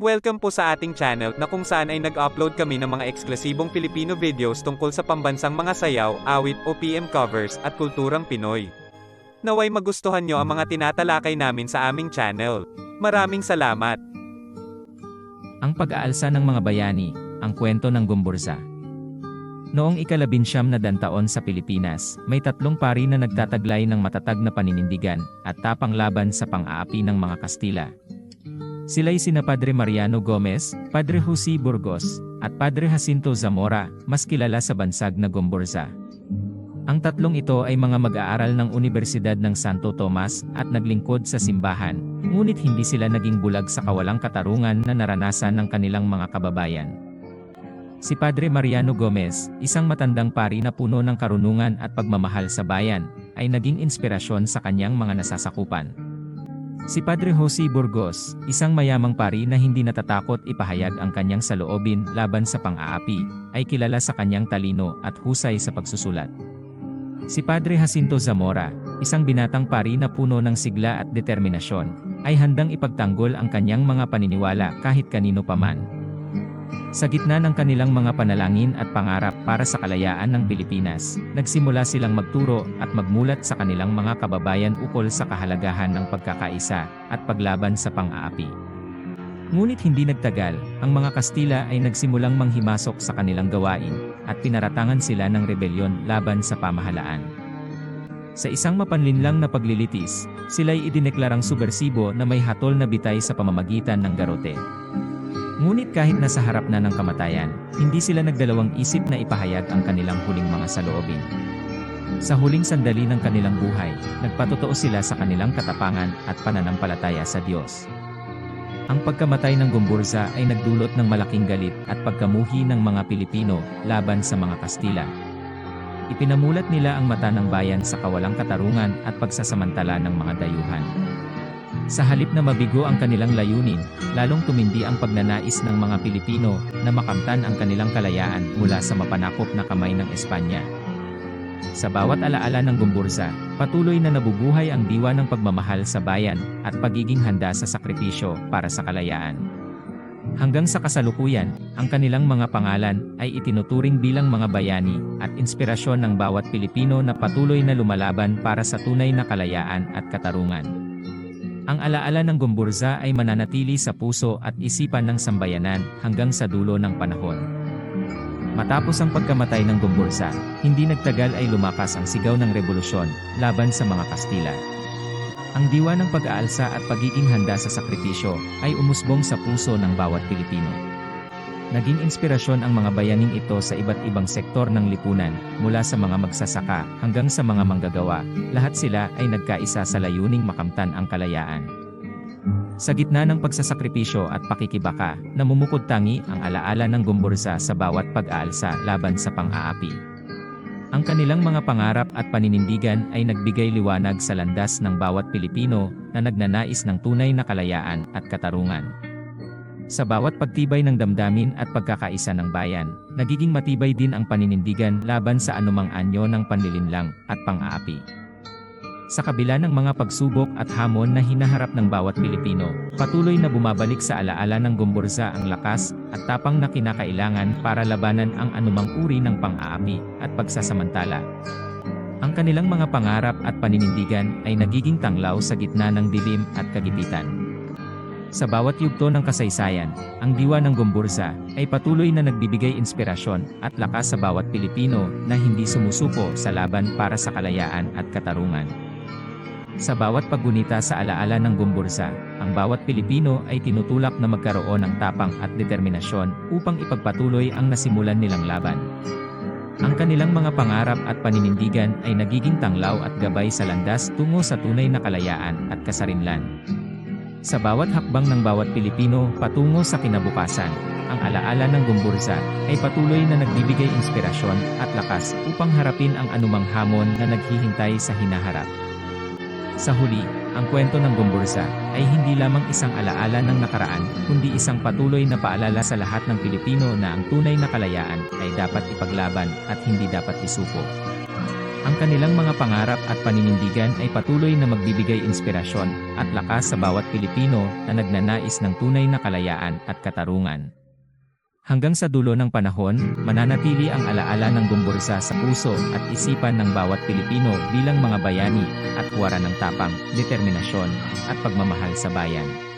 Welcome po sa ating channel na kung saan ay nag-upload kami ng mga eksklusibong Filipino videos tungkol sa pambansang mga sayaw, awit, OPM covers, at kulturang Pinoy. Naway magustuhan nyo ang mga tinatalakay namin sa aming channel. Maraming salamat! Ang pag-aalsa ng mga bayani, ang kwento ng Gumburza. Noong ika-19 na taon sa Pilipinas, may tatlong pari na nagtataglay ng matatag na paninindigan at tapang laban sa pang-aapi ng mga Kastila. Sila'y sina Padre Mariano Gomez, Padre Jose Burgos, at Padre Jacinto Zamora, mas kilala sa bansag na Gumburza. Ang tatlong ito ay mga mag-aaral ng Universidad ng Santo Tomas at naglingkod sa simbahan, ngunit hindi sila naging bulag sa kawalang katarungan na naranasan ng kanilang mga kababayan. Si Padre Mariano Gomez, isang matandang pari na puno ng karunungan at pagmamahal sa bayan, ay naging inspirasyon sa kanyang mga nasasakupan. Si Padre Jose Burgos, isang mayamang pari na hindi natatakot ipahayag ang kanyang saloobin laban sa pang-aapi, ay kilala sa kanyang talino at husay sa pagsusulat. Si Padre Jacinto Zamora, isang binatang pari na puno ng sigla at determinasyon, ay handang ipagtanggol ang kanyang mga paniniwala kahit kanino paman. Sa gitna ng kanilang mga panalangin at pangarap para sa kalayaan ng Pilipinas, nagsimula silang magturo at magmulat sa kanilang mga kababayan ukol sa kahalagahan ng pagkakaisa at paglaban sa pang-aapi. Ngunit hindi nagtagal, ang mga Kastila ay nagsimulang manghimasok sa kanilang gawain, at pinaratangan sila ng rebelyon laban sa pamahalaan. Sa isang mapanlinlang na paglilitis, sila'y idineklarang subversibo na may hatol na bitay sa pamamagitan ng garote. Ngunit kahit nasa harap na ng kamatayan, hindi sila nagdalawang isip na ipahayag ang kanilang huling mga saloobin. Sa huling sandali ng kanilang buhay, nagpatotoo sila sa kanilang katapangan at pananampalataya sa Diyos. Ang pagkamatay ng Gumburza ay nagdulot ng malaking galit at pagkamuhi ng mga Pilipino laban sa mga Kastila. Ipinamulat nila ang mata ng bayan sa kawalang katarungan at pagsasamantala ng mga dayuhan. Sa halip na mabigo ang kanilang layunin, lalong tumindi ang pagnanais ng mga Pilipino na makamtan ang kanilang kalayaan mula sa mapanakop na kamay ng Espanya. Sa bawat alaala ng Gumburza, patuloy na nabubuhay ang diwa ng pagmamahal sa bayan at pagiging handa sa sakripisyo para sa kalayaan. Hanggang sa kasalukuyan, ang kanilang mga pangalan ay itinuturing bilang mga bayani at inspirasyon ng bawat Pilipino na patuloy na lumalaban para sa tunay na kalayaan at katarungan. Ang alaala ng Gumburza ay mananatili sa puso at isipan ng sambayanan hanggang sa dulo ng panahon. Matapos ang pagkamatay ng Gumburza, hindi nagtagal ay lumakas ang sigaw ng revolusyon laban sa mga Kastila. Ang diwa ng pag-aalsa at pagiging handa sa sakripisyo ay umusbong sa puso ng bawat Pilipino. Naging inspirasyon ang mga bayaning ito sa iba't ibang sektor ng lipunan, mula sa mga magsasaka hanggang sa mga manggagawa, lahat sila ay nagkaisa sa layuning makamtan ang kalayaan. Sa gitna ng pagsasakripisyo at pakikibaka, namumukod tangi ang alaala ng Gumburza sa bawat pag-aalsa laban sa pang-aapi. Ang kanilang mga pangarap at paninindigan ay nagbigay liwanag sa landas ng bawat Pilipino na nagnanais ng tunay na kalayaan at katarungan. Sa bawat pagtibay ng damdamin at pagkakaisa ng bayan, nagiging matibay din ang paninindigan laban sa anumang anyo ng panlilinlang at pang-aapi. Sa kabila ng mga pagsubok at hamon na hinaharap ng bawat Pilipino, patuloy na bumabalik sa alaala ng Gumburza ang lakas at tapang na kinakailangan para labanan ang anumang uri ng pang-aapi at pagsasamantala. Ang kanilang mga pangarap at paninindigan ay nagiging tanglaw sa gitna ng dilim at kagipitan. Sa bawat yugto ng kasaysayan, ang diwa ng Gumburza ay patuloy na nagbibigay inspirasyon at lakas sa bawat Pilipino na hindi sumusuko sa laban para sa kalayaan at katarungan. Sa bawat paggunita sa alaala ng Gumburza, ang bawat Pilipino ay tinutulak na magkaroon ng tapang at determinasyon upang ipagpatuloy ang nasimulan nilang laban. Ang kanilang mga pangarap at paninindigan ay nagiging tanglaw at gabay sa landas tungo sa tunay na kalayaan at kasarinlan. Sa bawat hakbang ng bawat Pilipino patungo sa kinabukasan, ang alaala ng Gumburza ay patuloy na nagbibigay inspirasyon at lakas upang harapin ang anumang hamon na naghihintay sa hinaharap. Sa huli, ang kwento ng Gumburza ay hindi lamang isang alaala ng nakaraan, kundi isang patuloy na paalala sa lahat ng Pilipino na ang tunay na kalayaan ay dapat ipaglaban at hindi dapat isuko. Ang kanilang mga pangarap at paninindigan ay patuloy na magbibigay inspirasyon at lakas sa bawat Pilipino na nagnanais ng tunay na kalayaan at katarungan. Hanggang sa dulo ng panahon, mananatili ang alaala ng Gumbursa sa puso at isipan ng bawat Pilipino bilang mga bayani at huwaran ng tapang, determinasyon, at pagmamahal sa bayan.